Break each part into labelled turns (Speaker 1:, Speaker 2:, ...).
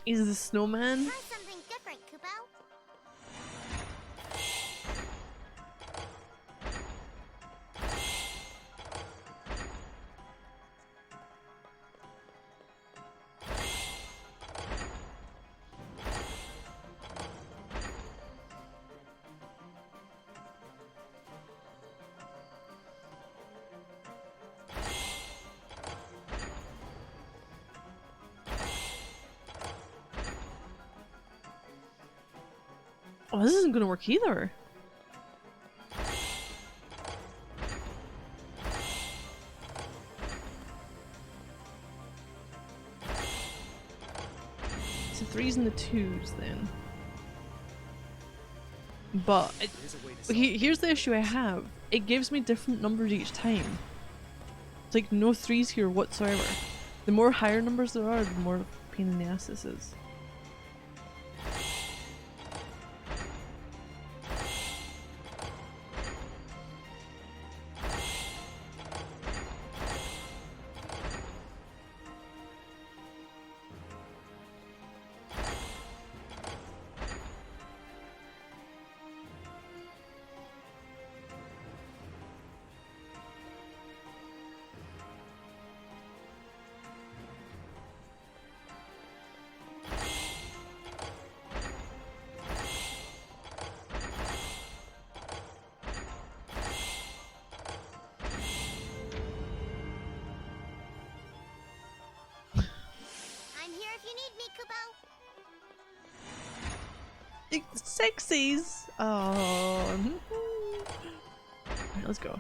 Speaker 1: He's the snowman.
Speaker 2: Try something different, Kupo.
Speaker 1: Oh, this isn't gonna work either. It's the 3s and the 2s then. But here's the issue I have. It gives me different numbers each time. It's like no 3s here whatsoever. The more higher numbers there are, the more pain in the ass this is. Sexies! Oh. Alright, let's go.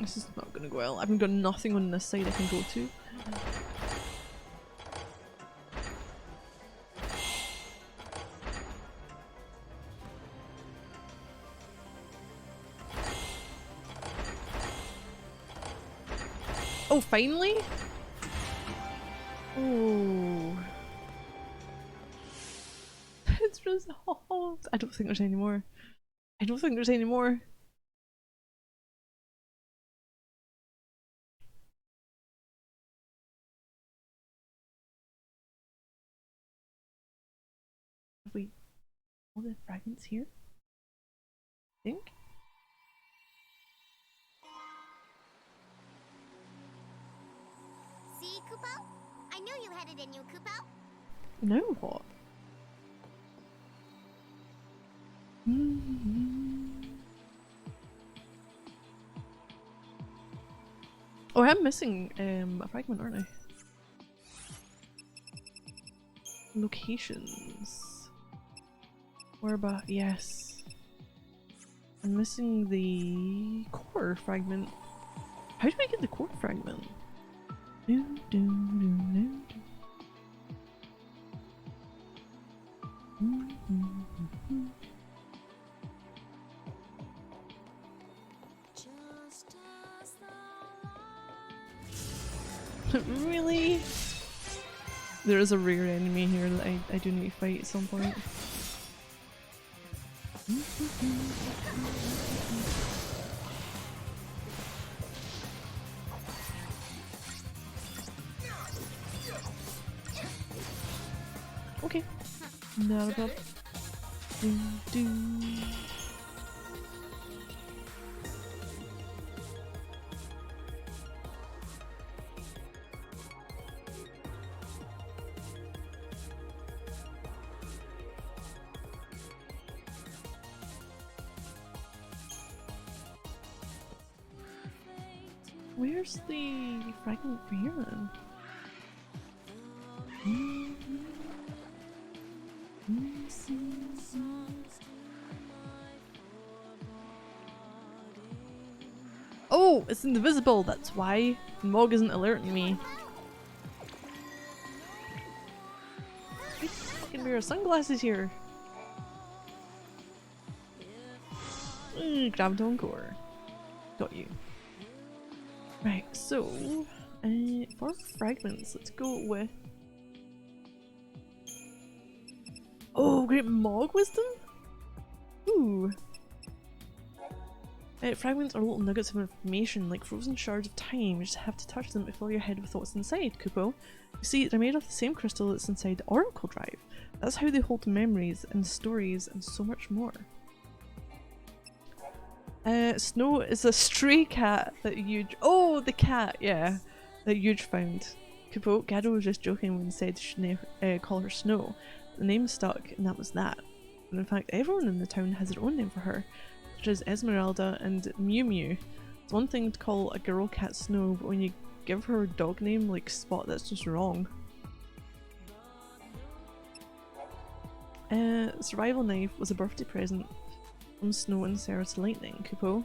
Speaker 1: This is not gonna go well. I've got nothing on this side I can go to. Oh, finally? Oh. It's resolved. I don't think there's any more. I don't think there's any more. Have we all the fragments here? I think?
Speaker 2: See, Kupo? I knew you had it in you, Kupo.
Speaker 1: No, what? Oh, I'm missing a fragment, aren't I? Locations. Where about? Yes. I'm missing the core fragment. How do I get the core fragment? Do, do, do, do, do. Really? There is a rare enemy here that I do need to fight at some point. Okay. Not a problem. Do, do. Where's the fragment for here then? Oh, it's invisible, that's why. Mog isn't alerting me. I can wear sunglasses here. Graviton core. Got you. Right, so for fragments, let's go with Oh, great Mog wisdom? Ooh. Fragments are little nuggets of information, like frozen shards of time. You just have to touch them to fill your head with what's inside, Kupo. You see, they're made of the same crystal that's inside the Oracle Drive. That's how they hold memories and stories and so much more. Snow is a stray cat that Yuge— oh, the cat, yeah, that Yuge found. Kupo, Gado was just joking when he said she should call her Snow. The name stuck, and that was that. And in fact, everyone in the town has their own name for her, such as Esmeralda and Mew Mew. It's one thing to call a girl cat Snow, but when you give her a dog name like Spot, that's just wrong. Survival knife was a birthday present from Snow and Sarah to Lightning. Kupo.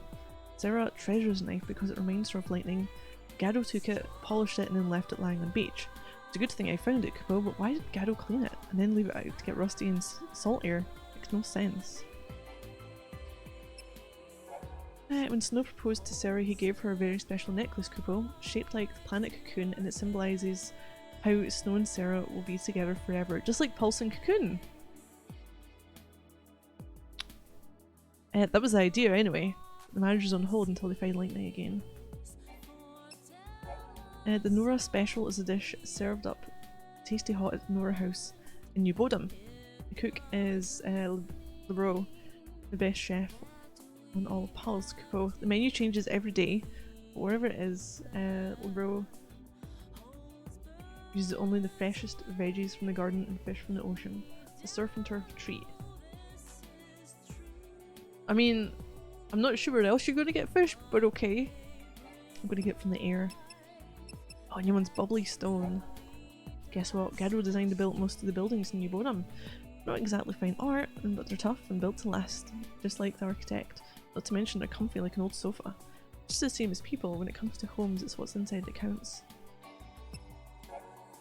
Speaker 1: Sarah treasures the knife because it reminds her of Lightning. Gado took it, polished it, and then left it lying on the beach. It's a good thing I found it, Kupo, but why did Gado clean it and then leave it out to get rusty and saltier? Makes no sense. When Snow proposed to Sarah, he gave her a very special necklace, Kupo, shaped like the planet Cocoon, and it symbolises how Snow and Sarah will be together forever, just like Pulse and Cocoon. That was the idea anyway. The marriage is on hold until they find Lightning again. The Nora special is a dish served up tasty hot at the Nora house in New Bodom. The cook is Lebro, the best chef on all of Pulse, Kupo. The menu changes every day, but wherever it is, Lebro uses only the freshest veggies from the garden and fish from the ocean. It's a surf and turf treat. I mean, I'm not sure where else you're going to get fish, but okay. I'm going to get from the air. Oh, new one's bubbly stone. Guess what? Gado designed and built most of the buildings in New Bodom. Not exactly fine art, but they're tough and built to last, just like the architect. Not to mention they're comfy like an old sofa. Just the same as people, when it comes to homes, it's what's inside that counts.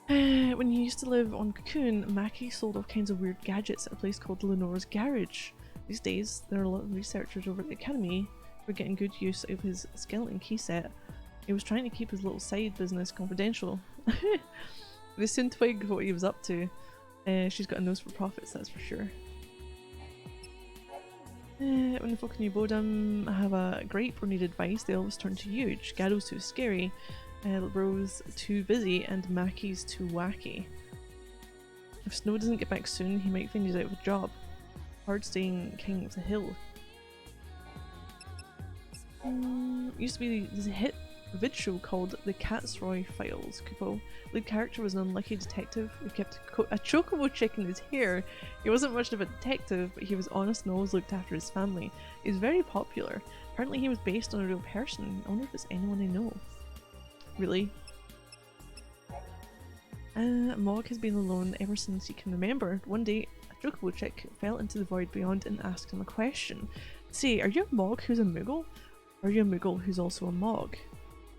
Speaker 1: When he used to live on Cocoon, Maki sold all kinds of weird gadgets at a place called Lenore's Garage. These days, there are a lot of researchers over at the academy who are getting good use of his skeleton key set. He was trying to keep his little side business confidential. They soon twigged what he was up to. She's got a nose for profits, that's for sure. When the folk in New Bodom have a gripe or need advice, they always turn to Yuge. Gado's too scary, Lebro's too busy, and Maki's too wacky. If Snow doesn't get back soon, he might find he's out of a job. Hard staying king of the hill. Used to be this hit vid show called The Catsroy Files, Kupo. Lead character was an unlucky detective who kept a chocobo chick in his hair. He wasn't much of a detective, but he was honest and always looked after his family. He was very popular. Apparently he was based on a real person. I wonder if it's anyone I know. Really? Mog has been alone ever since he can remember. One day, a chocobo chick fell into the void beyond and asked him a question. Say, are you a Mog who's a Moogle? Or are you a Moogle who's also a Mog?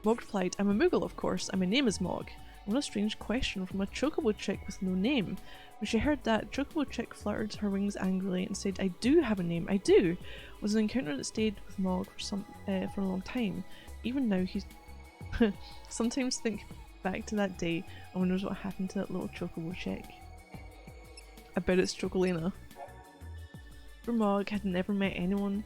Speaker 1: Mog replied, I'm a Moogle, of course, and my name is Mog. What a strange question from a chocobo chick with no name. When she heard that, chocobo chick fluttered her wings angrily and said, I do have a name, I do! It was an encounter that stayed with Mog for a long time. Even now, he's sometimes think back to that day and wonders what happened to that little chocobo chick. I bet it's Chocolina. For Mog had never met anyone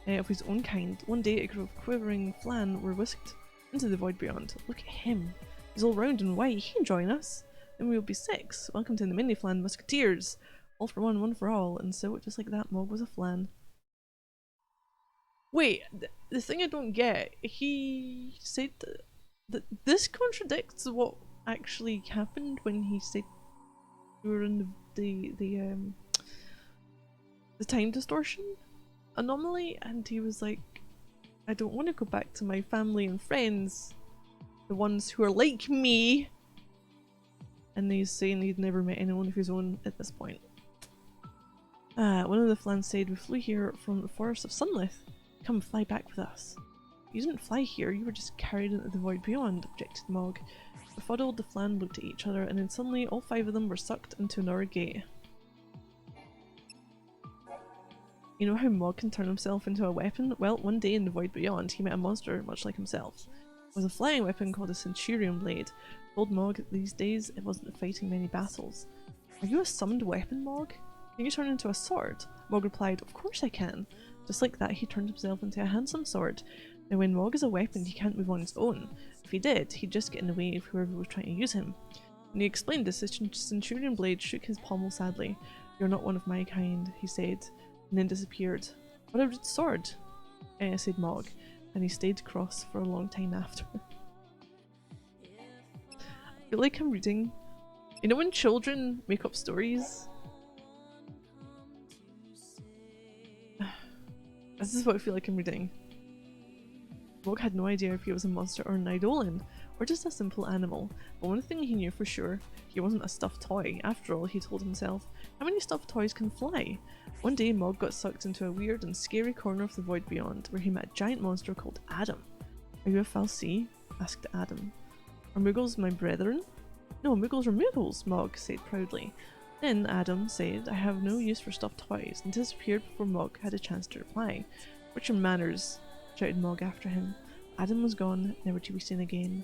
Speaker 1: of his own kind. One day a group of quivering flan were whisked into the void beyond. Look at him. He's all round and white. He can join us. Then we'll be 6. Welcome to the mini flan musketeers. All for one, one for all. And so, just like that, Mog was a flan. Wait, the thing I don't get, he said that this contradicts what actually happened when he said we were in the time distortion anomaly, and he was like, I don't want to go back to my family and friends, the ones who are like me. And he's saying he'd never met anyone of his own at this point. One of the flans said, we flew here from the forest of Sunlith. Come fly back with us. You didn't fly here, you were just carried into the void beyond, objected Mog. Befuddled, the flan looked at each other, and then suddenly all 5 of them were sucked into another gate. You know how Mog can turn himself into a weapon? Well, one day in the void beyond, he met a monster much like himself. It was a flying weapon called a Centurion Blade. Told Mog these days it wasn't fighting many battles. Are you a summoned weapon, Mog? Can you turn into a sword? Mog replied, of course I can. Just like that, he turned himself into a handsome sword. Now when Mog is a weapon, he can't move on his own. If he did, he'd just get in the way of whoever was trying to use him. When he explained this, the Centurion Blade shook his pommel sadly. You're not one of my kind, he said, and then disappeared. What about the sword? Said Mog, and he stayed cross for a long time after. I feel like I'm reading... You know when children make up stories? This is what I feel like I'm reading. Mog had no idea if he was a monster or an eidolon, or just a simple animal, but one thing he knew for sure, he wasn't a stuffed toy. After all, he told himself, how many stuffed toys can fly? One day Mog got sucked into a weird and scary corner of the void beyond, where he met a giant monster called Adam. Are you a Fal'Cie? Asked Adam. Are Muggles my brethren? No, Muggles are Muggles, Mog said proudly. Then Adam said, I have no use for stuffed toys, and disappeared before Mog had a chance to reply. What's your manners? Shouted Mog after him. Adam was gone, never to be seen again.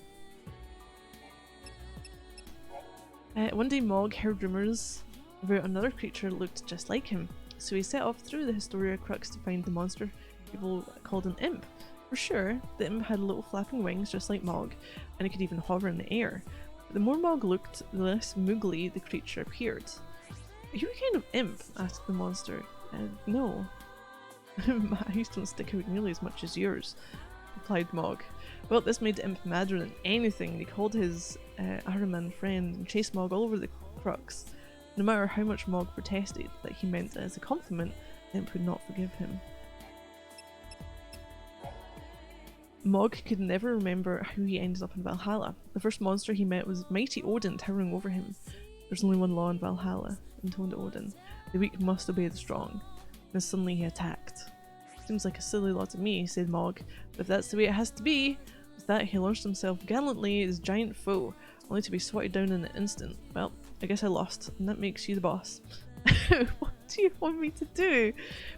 Speaker 1: One day Mog heard rumours about another creature that looked just like him, so he set off through the Historia Crux to find the monster people called an imp. For sure, the imp had little flapping wings just like Mog, and it could even hover in the air. But the more Mog looked, the less moogly the creature appeared. Are you a kind of imp? Asked the monster. No. My eyes don't stick out nearly as much as yours, replied Mog. Well, this made the imp madder than anything. He called his Ahriman friend and chased Mog all over the crux. No matter how much Mog protested that he meant it as a compliment, the imp would not forgive him. Mog could never remember how he ended up in Valhalla. The first monster he met was mighty Odin towering over him. There's only one law in Valhalla, intoned Odin. The weak must obey the strong. Then suddenly he attacked. Seems like a silly law to me, said Mog, but if that's the way it has to be. With that, he launched himself gallantly at his giant foe, only to be swatted down in an instant. Well, I guess I lost, and that makes you the boss. What do you want me to do?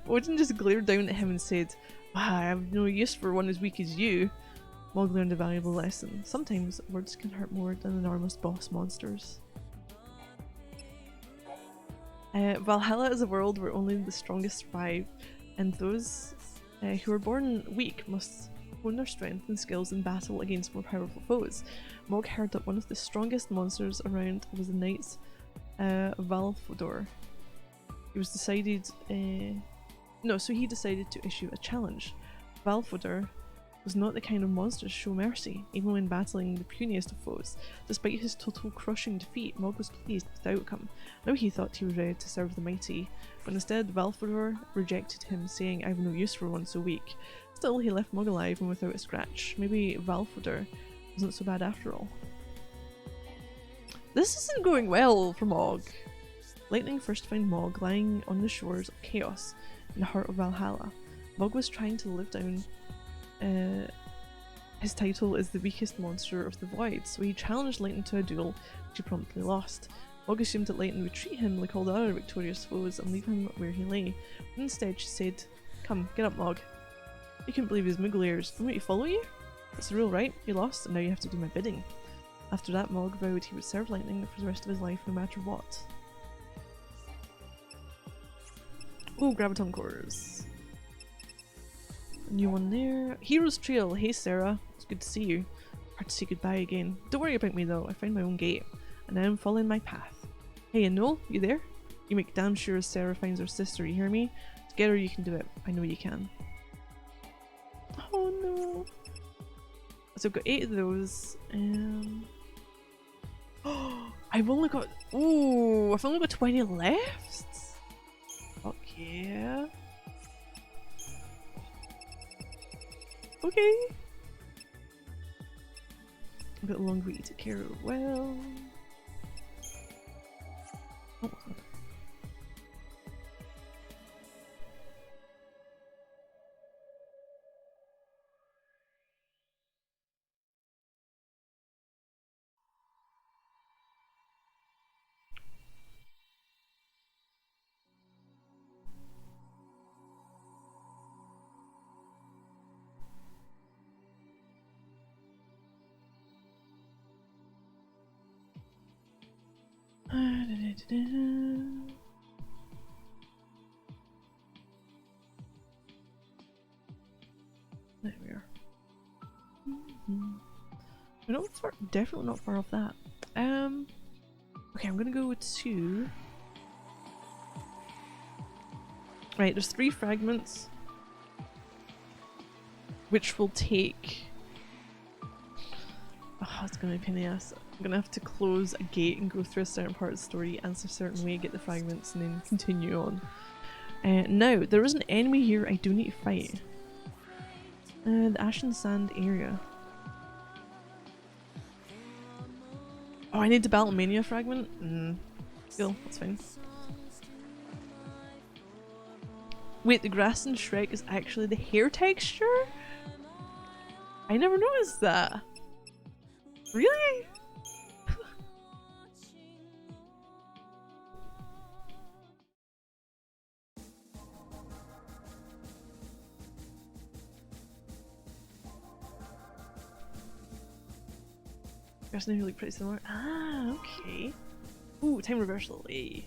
Speaker 1: Odin just glared down at him and said, wow, I have no use for one as weak as you. Mog learned a valuable lesson. Sometimes words can hurt more than enormous boss monsters. Valhalla is a world where only the strongest survive, and those who are born weak must hone their strength and skills in battle against more powerful foes. Mog heard that one of the strongest monsters around was the Knights Valfodor. He decided to issue a challenge. Valfodor was not the kind of monster to show mercy, even when battling the puniest of foes. Despite his total crushing defeat, Mog was pleased with the outcome. Now he thought he was ready to serve the mighty, but instead Valfodor rejected him, saying, I have no use for one so weak. Still, he left Mog alive and without a scratch. Maybe Valfodor wasn't so bad after all. This isn't going well for Mog. Lightning first found Mog lying on the shores of Chaos, in the heart of Valhalla. Mog was trying to live down his title as the weakest monster of the void, so he challenged Lightning to a duel, which he promptly lost. Mog assumed that Lightning would treat him like all the other victorious foes and leave him where he lay, but instead she said, Come, get up, Mog. He couldn't believe his Moogle ears. Do you want me to follow you? That's the rule, right? You lost, and now you have to do my bidding. After that, Mog vowed he would serve Lightning for the rest of his life, no matter what. Oh, Graviton Cores. New one there. Hero's Trail. Hey Sarah, it's good to see you. Hard to say goodbye again. Don't worry about me though, I found my own gate, and now I'm following my path. Hey Noel, you there? You make damn sure Sarah finds her sister, you hear me? Together you can do it. I know you can. Oh no. So I've got 8 of those. I've only got 20 left? Fuck yeah. Okay. I've got a long way to take care of. Well. Oh. No, it's far, definitely not far off that. Okay, I'm gonna go to... Right, there's 3 fragments, which will take... Oh, it's gonna be a pain in the ass. I'm gonna have to close a gate and go through a certain part of the story, answer a certain way, get the fragments, and then continue on. Now, there is an enemy here I do need to fight. The Ashen Sand area. Oh, I need the Battle Mania fragment? Cool, that's fine. Wait, the grass in Shrek is actually the hair texture? I never noticed that. Really? Grass and hair look pretty similar. Ah, okay. Ooh, time reversal. Hey.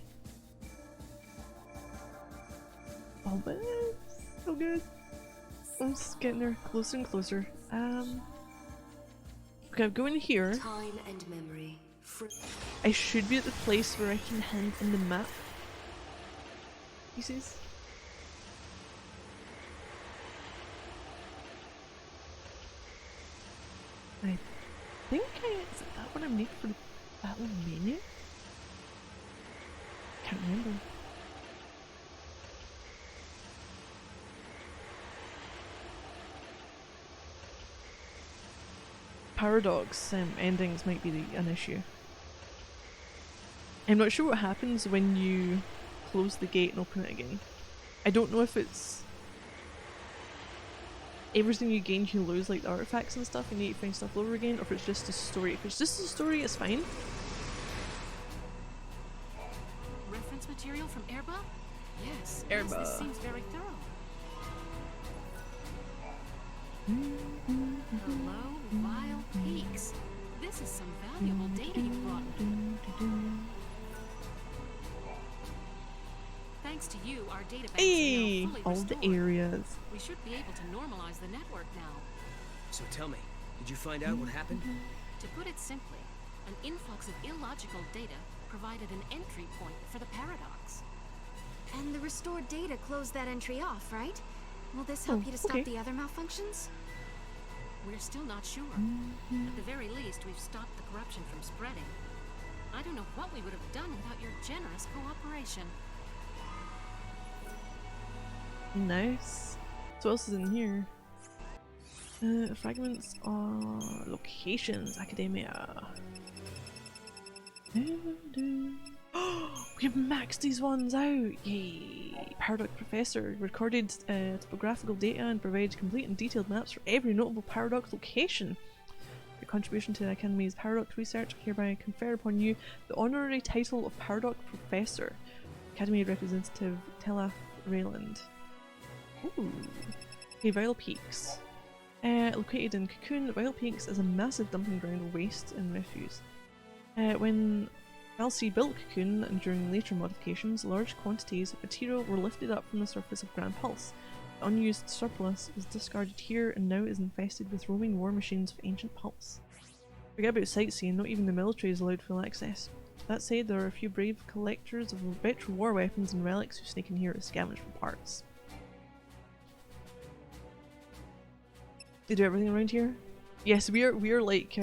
Speaker 1: Oh, man. So good. I'm just getting there closer and closer. Okay, I'm going here.
Speaker 3: Time and memory.
Speaker 1: I should be at the place where I can hand in the map. Pieces. I think is it that what I'm needing for the Battle Mania? Can't remember. Paradox endings might be an issue. I'm not sure what happens when you close the gate and open it again. I don't know if it's everything you gain you lose, like the artifacts and stuff, and you need to find stuff over again, or if it's just a story. If it's just a story, it's fine.
Speaker 3: Reference material from Erba? Yes.
Speaker 1: Erba.
Speaker 3: Yes, this seems very thorough. Hello, Vile Peaks. This is some valuable data you brought me. Thanks to you, our databanks
Speaker 1: Hey,
Speaker 3: are now fully
Speaker 1: all the
Speaker 3: restored.
Speaker 1: areas.
Speaker 3: We should be able to normalize the network now.
Speaker 4: So tell me, did you find out what happened?
Speaker 3: To put it simply, an influx of illogical data provided an entry point for the paradox.
Speaker 5: And the restored data closed that entry off, right? Will this help you to stop the other malfunctions?
Speaker 3: We're still not sure. At the very least, we've stopped the corruption from spreading. I don't know what we would have done without your generous cooperation.
Speaker 1: Nice. So what else is in here? Fragments are locations, academia. We have maxed these ones out! Yay! Paradox Professor recorded topographical data and provided complete and detailed maps for every notable paradox location. Your contribution to the Academy's paradox research hereby confer upon you the honorary title of Paradox Professor. Academy Representative Telaf Rayland. Ooh. Okay, Vile Peaks. Located in Cocoon, Vile Peaks is a massive dumping ground of waste and refuse. When Valsea built Cocoon and during later modifications, large quantities of material were lifted up from the surface of Grand Pulse. The unused surplus was discarded here and now is infested with roaming war machines of ancient Pulse. Forget about sightseeing, not even the military is allowed full access. That said, there are a few brave collectors of retro war weapons and relics who sneak in here to scavenge for parts. They do everything around here? Yes, we're like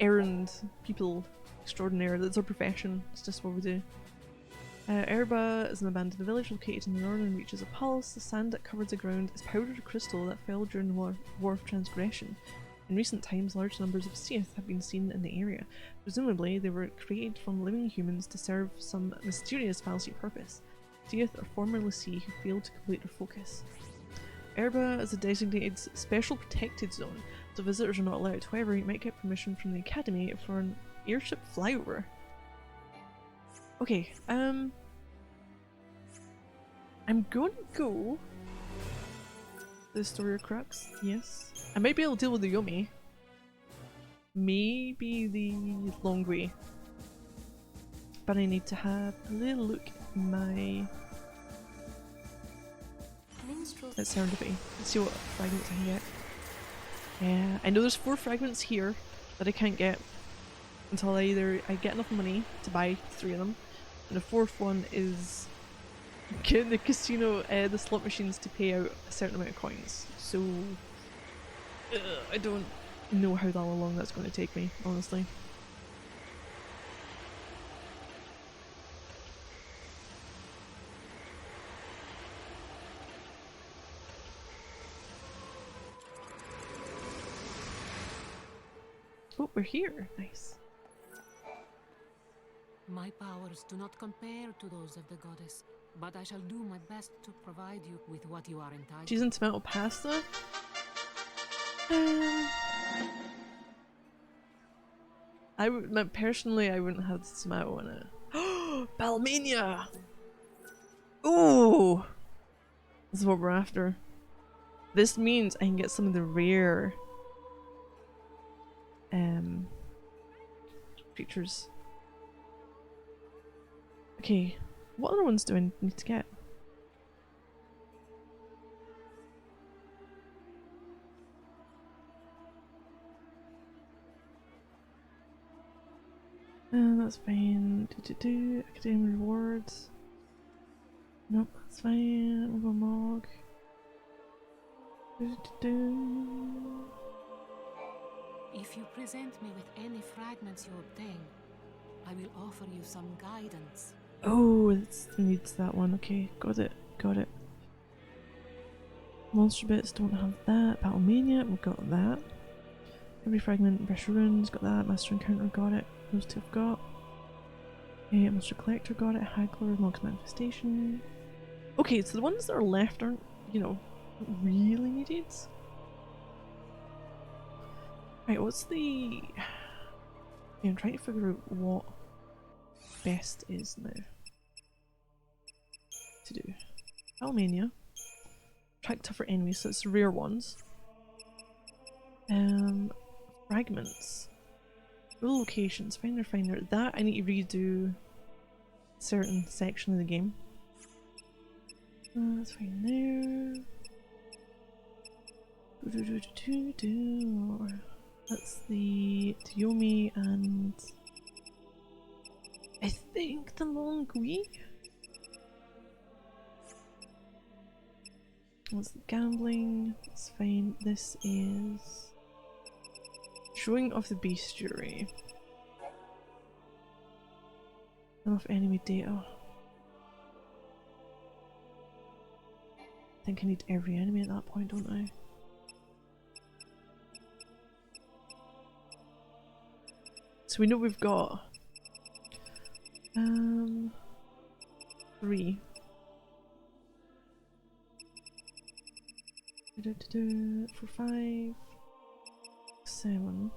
Speaker 1: errand people extraordinaire. That's our profession. It's just what we do. Erba is an abandoned village located in the northern reaches of Pulse. The sand that covers the ground is powdered crystal that fell during the War of Transgression. In recent times, large numbers of Seath have been seen in the area. Presumably, they were created from living humans to serve some mysterious Valsea purpose. Seath are former Lassie who failed to complete their focus. Erba is a designated special protected zone, so visitors are not allowed. However, you might get permission from the Academy for an airship flyover. Okay, I'm going to go the Story of Crux, yes. I might be able to deal with the Yomi. Maybe the long way. But I need to have a little look at my at serendipity. Let's see what fragments I can get. Yeah, I know there's 4 fragments here that I can't get until either I get enough money to buy 3 of them, and the 4th one is getting the casino, the slot machines to pay out a certain amount of coins. So I don't know how long that's going to take me, honestly. Oh, we're here. Nice.
Speaker 3: My powers do not compare to those of the goddess, but I shall do my best to provide you with what you are entitled.
Speaker 1: Cheese and tomato pasta? I would, personally, I wouldn't have the tomato in it. Balmenia! Ooh! This is what we're after. This means I can get some of the rare creatures. Okay, what other ones do I need to get? That's fine. Academic rewards. Nope, that's fine. We'll go Mog.
Speaker 3: If you present me with any fragments you obtain, I will offer you some guidance.
Speaker 1: Oh, it needs that one. Okay, got it. Got it. Monster bits don't have that. Battlemania, we've got that. Every fragment, Pressure Runes, got that. Master Encounter, got it. Those 2 have got. Monster Collector, got it. Haggler, Mog's Manifestation. Okay, so the ones that are left aren't, you know, really needed. Right, what's the... Yeah, I'm trying to figure out what best is now to do. Almania. Track tougher enemies, so it's the rare ones. Fragments. Rule locations, finder. That I need to redo a certain section of the game. That's fine there. That's the Tiomi and I think the Longui. That's the gambling. That's fine. This is showing off the bestiary. Enough enemy data. I think I need every enemy at that point, don't I? So we know we've got 3. 4, 5, 7.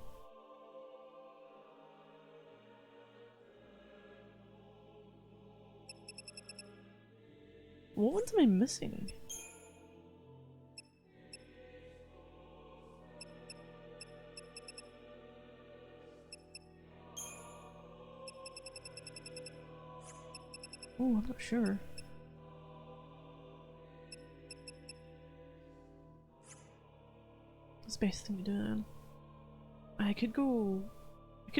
Speaker 1: What ones am I missing? Oh, I'm not sure. What's the best thing to do then? I could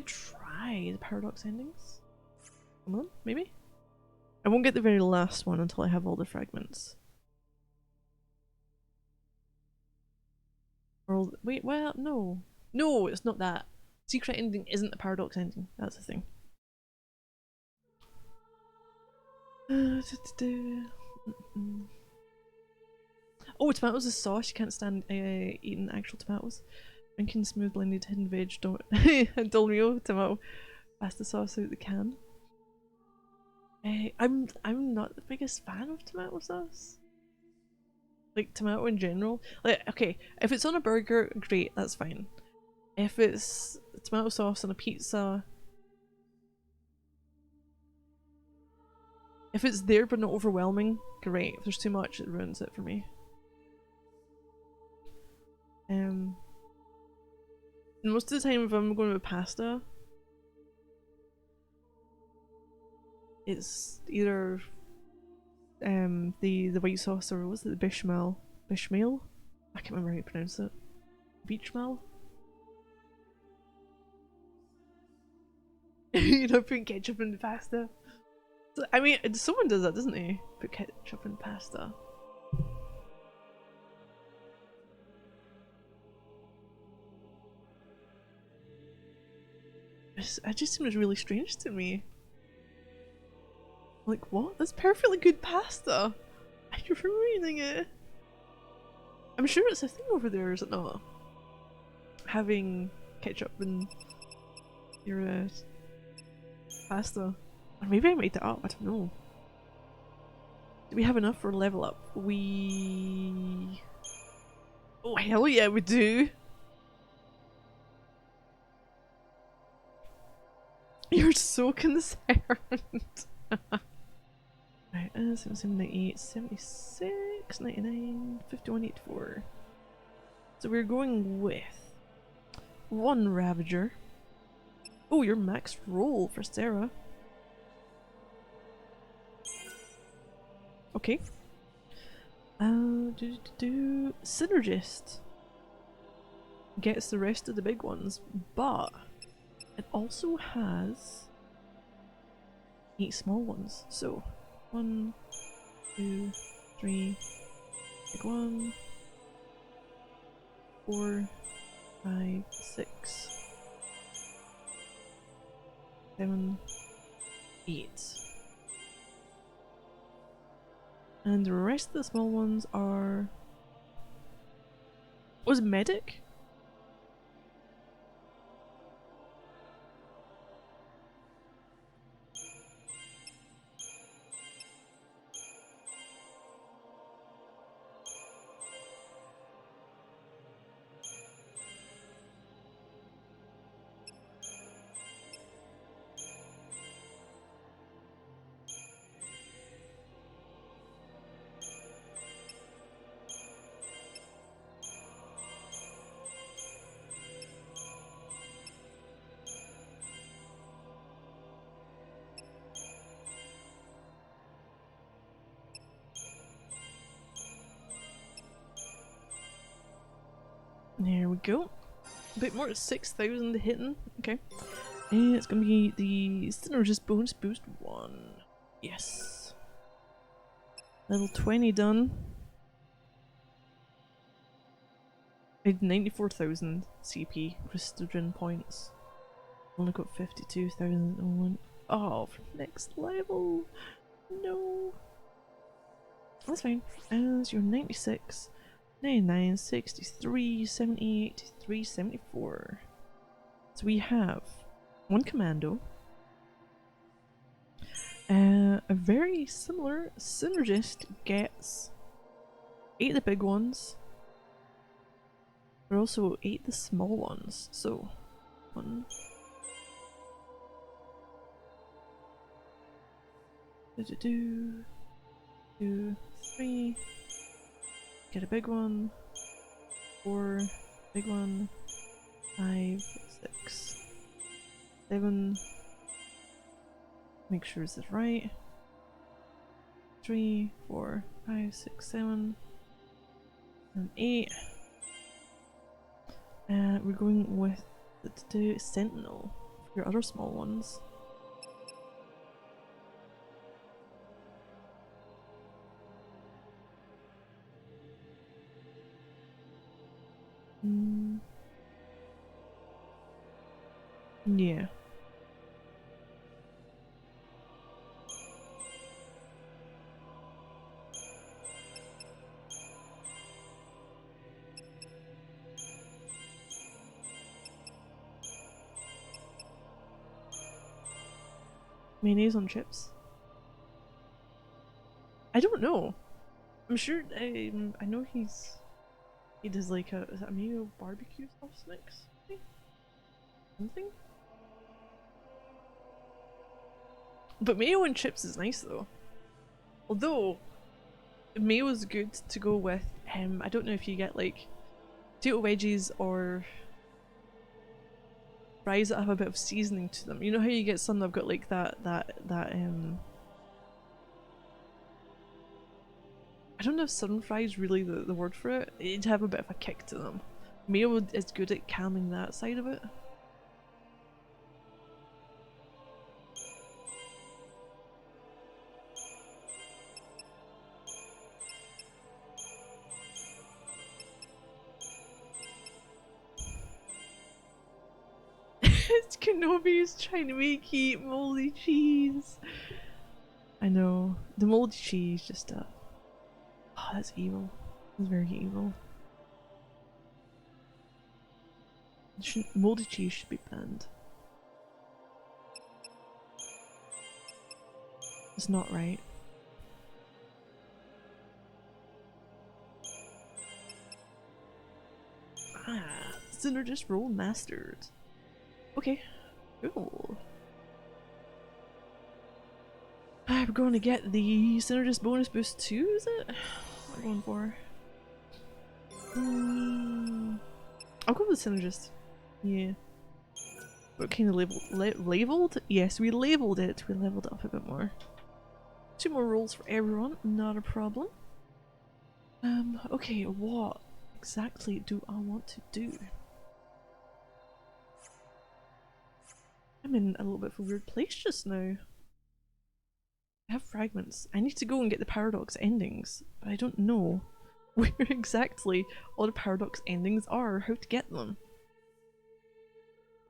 Speaker 1: try the paradox endings. Come on, maybe? I won't get the very last one until I have all the fragments. Or, wait, well, no. No, it's not that. Secret ending isn't the paradox ending. That's the thing. Oh, tomatoes is sauce. You can't stand eating actual tomatoes. Drinking smooth blended hidden veg Del Rio tomato pasta sauce out the can. I'm not the biggest fan of tomato sauce. Like tomato in general. Like, okay, if it's on a burger, great, that's fine. If it's tomato sauce on a pizza, if it's there but not overwhelming, great. If there's too much, it ruins it for me. And most of the time if I'm going with pasta, it's either the white sauce or what's it, the bechamel Bishmael? I can't remember how you pronounce it. Beachmal? You know, putting ketchup in the pasta. So, I mean, someone does that, doesn't he? Put ketchup in pasta. It just seems really strange to me. Like, what? That's perfectly good pasta! You're ruining it! I'm sure it's a thing over there, is it not? Having ketchup in your pasta. Or maybe I made that up, I don't know. Do we have enough for level up? We... Oh hell yeah we do! You're so concerned! Right, 77, 98, 76, 99, 51, 84. So we're going with 1 Ravager. Oh, you're max roll for Sarah. Okay. Synergist gets the rest of the big ones, but it also has 8 small ones. So 1, 2, 3, big 1, 4, 5, 6, 7, 8. And the rest of the small ones are... Was it medic? There we go. A bit more, 6,000 hitting. Okay. And it's gonna be the Synergist Bonus Boost 1. Yes. Level 20 done. I had 94,000 CP Crystodrin points. Only got 52,000. Oh, for next level. No. That's fine. As you're 96. 99, 63, 70, 83, 74. So we have 1 commando. A very similar synergist gets 8 of the big ones, but also 8 of the small ones. So 1, 2, 3. Get a big one, 4, big one, 5, 6, 7. Make sure this is right. 3, 4, 5, 6, 7, and 8. We're going with the Sentinel for your other small ones. Yeah. Mayonnaise on chips? I don't know. I'm sure, I know he does like is that a mayo barbecue sauce mix? Something? But mayo and chips is nice though. Although, mayo is good to go with, I don't know if you get like potato wedges or fries that have a bit of seasoning to them. You know how you get some that have got like that I don't know if sun fry is really the word for it. It'd have a bit of a kick to them. Mayo is good at calming that side of it. Kenobi's trying to make you eat moldy cheese. I know. The moldy cheese just oh, that's evil. That's very evil. Moldy cheese should be banned. It's not right. Ah, synergist roll mastered. Okay, cool. We're going to get the synergist bonus boost too, is it? What am I going for? I'll go with the synergist. Yeah. What kind of labeled? Yes, we labeled it. We leveled up a bit more. 2 more rolls for everyone, not a problem. Okay, what exactly do I want to do? I'm in a little bit of a weird place just now. I have fragments. I need to go and get the paradox endings, but I don't know where exactly all the paradox endings are, or how to get them.